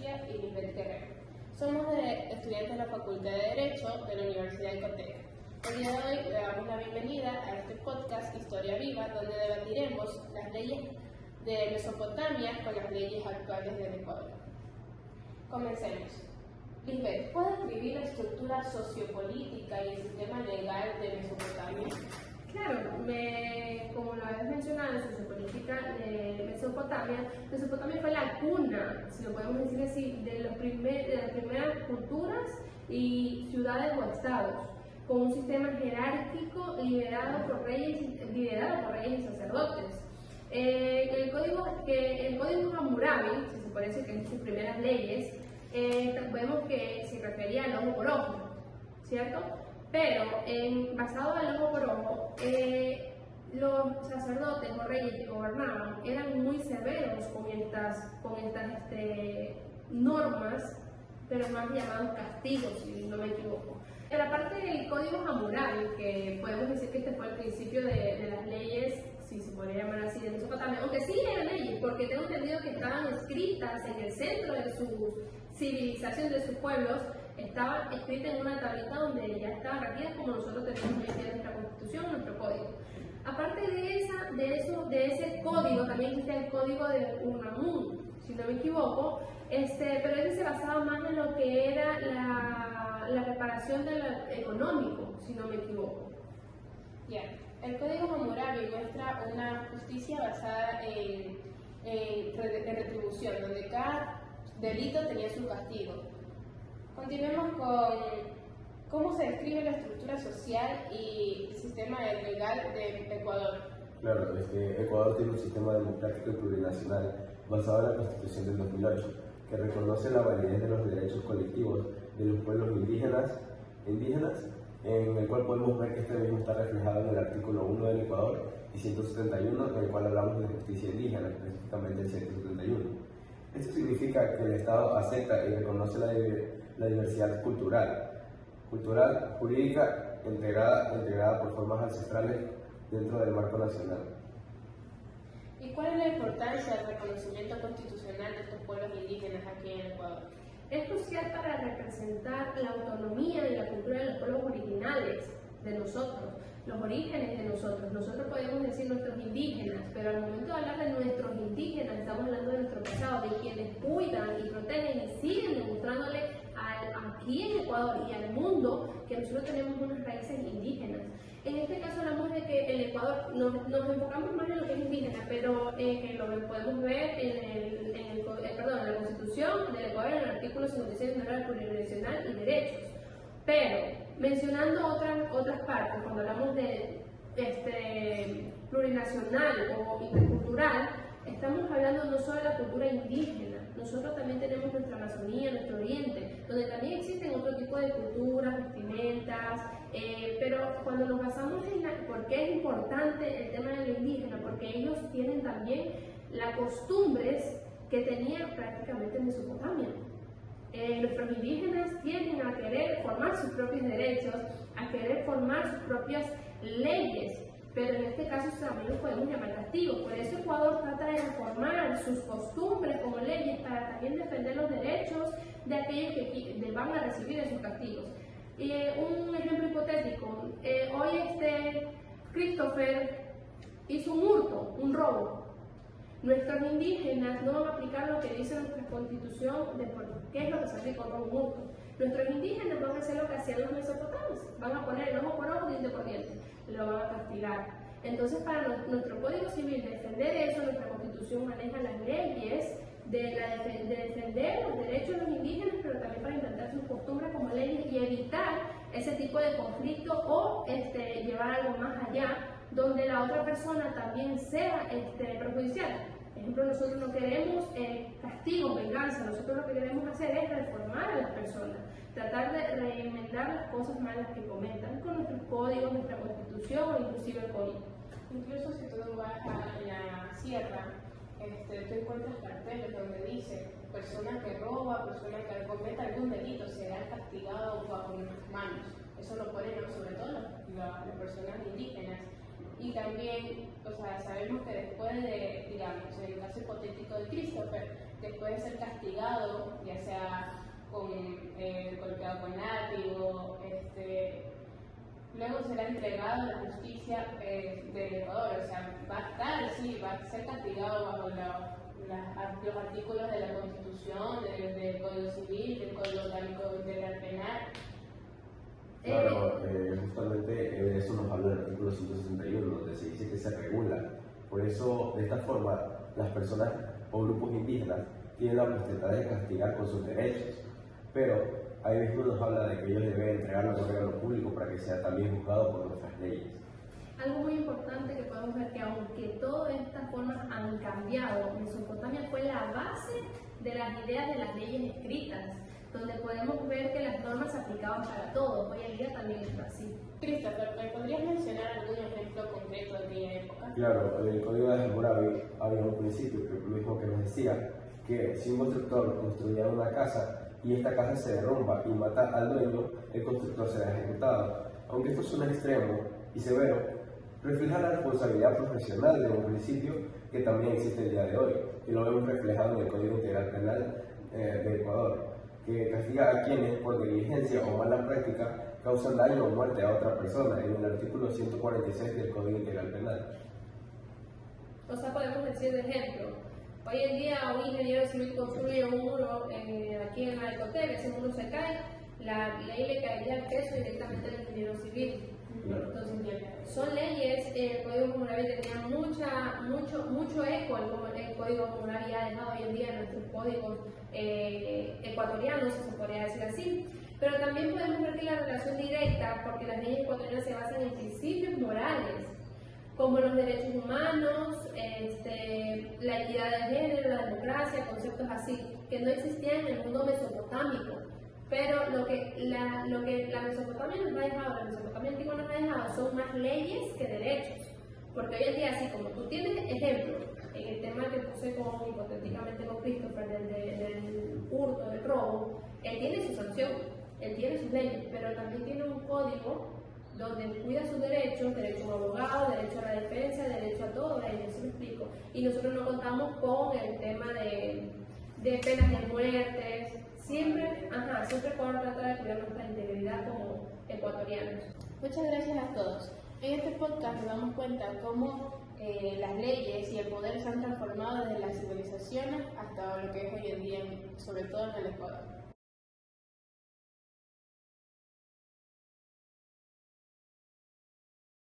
García y Lisbeth Guerrero. Somos estudiantes de la Facultad de Derecho de la Universidad de Icotec. El día de hoy le damos la bienvenida a este podcast Historia Viva, donde debatiremos las leyes de Mesopotamia con las leyes actuales del Ecuador. Comencemos. Lisbeth, ¿puedes describir la estructura sociopolítica y el sistema legal de Mesopotamia? Claro, como lo habías mencionado, la sociopolítica de Mesopotamia fue la cuna, si lo podemos decir así, de las primeras culturas y ciudades o estados, con un sistema jerárquico liderado por reyes y sacerdotes. El código Hammurabi, si se puede decir que en sus primeras leyes, vemos que se refería al ojo por ojo, ¿cierto? Pero basado en el ojo por ojo, los sacerdotes o reyes que gobernaban eran muy severos con estas normas, pero más llamados castigos, si no me equivoco. En la parte del código Hammurabi, que podemos decir que este fue el principio de las leyes, si se podría llamar así, de Mesopotamia, aunque sí eran leyes, porque tengo entendido que estaban escritas en el centro de su civilización, de sus pueblos, estaban escritas en una tablita donde ya estaban regidas como nosotros tenemos hoy en día nuestra constitución, nuestro código. Aparte de ese código, también existe el código de Unamun, si no me equivoco, pero ese se basaba más en lo que era la reparación de lo económico, si no me equivoco. Ya, el código Hammurabi muestra una justicia basada en retribución, donde cada delito tenía su castigo. Continuemos con cómo se describe la estructura social y el sistema legal de Ecuador. Claro, Ecuador tiene un sistema democrático y plurinacional basado en la Constitución del 2008, que reconoce la validez de los derechos colectivos de los pueblos indígenas, en el cual podemos ver que este mismo está reflejado en el artículo 1 del Ecuador y 171, en el cual hablamos de justicia indígena, específicamente el 171. Esto significa que el Estado acepta y reconoce la diversidad cultural, jurídica, integrada por formas ancestrales dentro del marco nacional. ¿Y cuál es la importancia del reconocimiento constitucional de estos pueblos indígenas aquí en Ecuador? Es crucial para representar la autonomía y la cultura de los pueblos originales de nosotros, los orígenes de nosotros. Nosotros podemos decir nuestros indígenas, pero al momento de hablar de nuestros indígenas, estamos hablando de nuestro pasado, de quienes cuidan y protegen y siguen demostrándole aquí en Ecuador y al mundo que nosotros tenemos unas raíces indígenas. En este caso hablamos de que el Ecuador, nos enfocamos más en lo que es indígena, pero que lo podemos ver en la Constitución del Ecuador, en el artículo 56 de la plurinacional y derechos. Pero, mencionando otras partes, cuando hablamos de plurinacional o intercultural, estamos hablando no solo de la cultura indígena, nosotros también tenemos nuestra Amazonía, nuestro Oriente, donde también existen otro tipo de culturas, vestimentas, pero cuando nos basamos ¿por qué es importante el tema de lo indígena? Porque ellos tienen también las costumbres que tenían prácticamente en Mesopotamia. Nuestros indígenas tienden a querer formar sus propios derechos, a querer formar sus propias leyes, pero en este caso también los podemos llamar castigos. Por eso Ecuador trata de reformar sus costumbres como leyes para también defender los derechos de aquellos que van a recibir esos castigos. Un ejemplo hipotético, hoy Christopher hizo un hurto, un robo. Nuestros indígenas no van a aplicar lo que dice nuestra constitución de qué es lo que se aplica con un hurto. Nuestros indígenas van a hacer lo que hacían los mesopotamios, van a poner el ojo por ojo, diente por diente, lo van a castigar. Entonces, para nuestro Código Civil defender eso, nuestra constitución maneja las leyes de defender los derechos de los indígenas, pero también para implantar sus costumbres como leyes y evitar ese tipo de conflicto o llevar algo más allá, donde la otra persona también sea perjudicial. Por ejemplo, nosotros no queremos castigo, venganza, nosotros lo que queremos hacer es reformar a las personas, tratar de reenmendar las cosas malas que cometan con nuestros códigos, nuestra constitución o inclusive el código. Incluso si tú vas a la sierra, tú encuentras carteles donde dice persona que roba, persona que cometa algún delito será castigado bajo nuestras manos. Eso lo ponen sobre todo las personas indígenas. Y también, sabemos que después de, digamos, en el caso hipotético de Christopher, después de ser castigado, ya sea golpeado con látigo, luego será entregado a la justicia del Ecuador, o sea, va a ser castigado bajo los artículos de la Constitución, del Código Civil, del Código Orgánico Integral Penal. Claro, justamente de eso nos habla el artículo 161, donde se dice que se regula. Por eso, de esta forma, las personas o grupos indígenas tienen la potestad de castigar con sus derechos, pero ahí mismo nos habla de que ellos deben entregarlo al órgano público para que sea también juzgado por nuestras leyes. Algo muy importante que podemos ver que aunque todas estas formas han cambiado, Mesopotamia fue la base de las ideas de las leyes escritas, donde podemos ver que las normas se aplicaban para todos. Hoy en día también es así. Christopher, ¿me podrías mencionar algún ejemplo concreto de aquella época? Claro, en el Código de Hammurabi había un principio, que lo mismo que nos decía, que si un constructor construía una casa y esta casa se derrumba y mata al dueño, el constructor será ejecutado. Aunque esto suena extremo y severo, refleja la responsabilidad profesional de un principio que también existe el día de hoy, y lo vemos reflejado en el Código Integral Penal de Ecuador, que castiga a quienes por negligencia o mala práctica causan daño o muerte a otra persona, en el artículo 146 del Código Integral Penal. O sea, podemos decir de ejemplo, hoy en día un ingeniero civil construye un muro aquí en la discoteca, ese muro se cae, la ley le caería el peso directamente al ingeniero civil. Entonces, son leyes, el Código Hammurabi tenía mucho eco, el Código Hammurabi ha dejado hoy en día en nuestros códigos ecuatorianos, si se podría decir así. Pero también podemos ver que la relación directa, porque las leyes ecuatorianas se basan en principios morales, como los derechos humanos, la equidad de género, la democracia, conceptos así, que no existían en el mundo mesopotámico. Pero lo que la Mesopotamia nos ha dejado, la Mesopotamia antigua nos ha dejado, son más leyes que derechos. Porque hoy en día, así como tú tienes ejemplo, en el tema que puse hipotéticamente con Christopher, del hurto, del robo, él tiene su sanción, él tiene sus leyes, pero también tiene un código donde cuida sus derechos, derecho a un abogado, derecho a la defensa, derecho a todo, eso lo explico. Y nosotros no contamos con el tema de penas de muertes. Siempre Ecuador trata de cuidar nuestra integridad como ecuatorianos. Muchas gracias a todos. En este podcast nos damos cuenta cómo las leyes y el poder se han transformado desde las civilizaciones hasta lo que es hoy en día, sobre todo en el Ecuador.